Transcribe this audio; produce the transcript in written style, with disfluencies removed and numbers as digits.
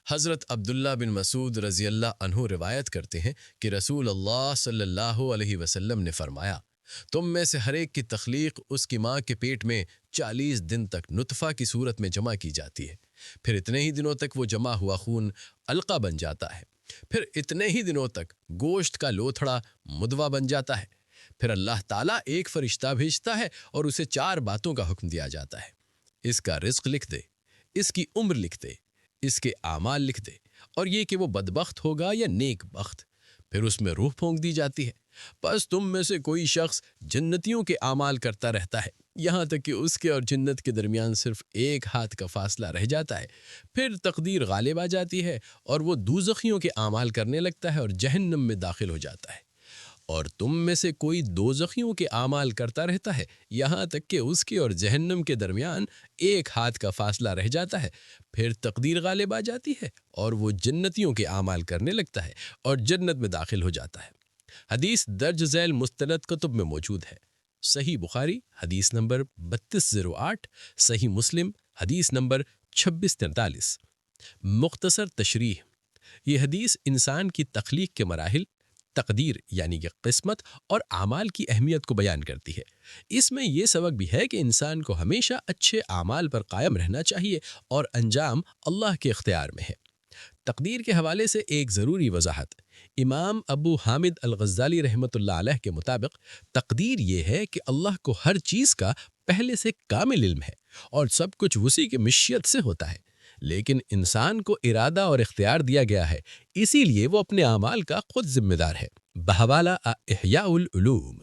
حضرت عبداللہ بن مسعود رضی اللہ عنہ روایت کرتے ہیں کہ رسول اللہ صلی اللہ علیہ وسلم نے فرمایا، تم میں سے ہر ایک کی تخلیق اس کی ماں کے پیٹ میں 40 دن تک نطفہ کی صورت میں جمع کی جاتی ہے۔ پھر اتنے ہی دنوں تک وہ جمع ہوا خون علقہ بن جاتا ہے۔ پھر اتنے ہی دنوں تک گوشت کا لوتھڑا مدغہ بن جاتا ہے۔ پھر اللہ تعالیٰ ایک فرشتہ بھیجتا ہے اور اسے 4 باتوں کا حکم دیا جاتا ہے: اس کا رزق لکھ دے، اس کی عمر لکھ دے، اس کے اعمال لکھ دے، اور یہ کہ وہ بدبخت ہوگا یا نیک بخت۔ پھر اس میں روح پھونک دی جاتی ہے۔ بس تم میں سے کوئی شخص جنتیوں کے اعمال کرتا رہتا ہے، یہاں تک کہ اس کے اور جنت کے درمیان صرف 1 ہاتھ کا فاصلہ رہ جاتا ہے۔ پھر تقدیر غالب آ جاتی ہے اور وہ دوزخیوں کے اعمال کرنے لگتا ہے اور جہنم میں داخل ہو جاتا ہے۔ اور تم میں سے کوئی دوزخیوں کے اعمال کرتا رہتا ہے، یہاں تک کہ اس کے اور جہنم کے درمیان 1 ہاتھ کا فاصلہ رہ جاتا ہے۔ پھر تقدیر غالب آ جاتی ہے اور وہ جنتیوں کے اعمال کرنے لگتا ہے اور جنت میں داخل ہو جاتا ہے۔ حدیث درج ذیل مستند کتب میں موجود ہے۔ صحیح بخاری حدیث نمبر 3208، صحیح مسلم حدیث نمبر 2643۔ مختصر تشریح: یہ حدیث انسان کی تخلیق کے مراحل، تقدیر یعنی کہ قسمت اور اعمال کی اہمیت کو بیان کرتی ہے۔ اس میں یہ سبق بھی ہے کہ انسان کو ہمیشہ اچھے اعمال پر قائم رہنا چاہیے اور انجام اللہ کے اختیار میں ہے۔ تقدیر کے حوالے سے ایک ضروری وضاحت: امام ابو حامد الغزالی رحمۃ اللہ علیہ کے مطابق تقدیر یہ ہے کہ اللہ کو ہر چیز کا پہلے سے کامل علم ہے اور سب کچھ اسی کی مشیت سے ہوتا ہے، لیکن انسان کو ارادہ اور اختیار دیا گیا ہے، اسی لیے وہ اپنے اعمال کا خود ذمہ دار ہے۔ بحوالہ احیاء العلوم۔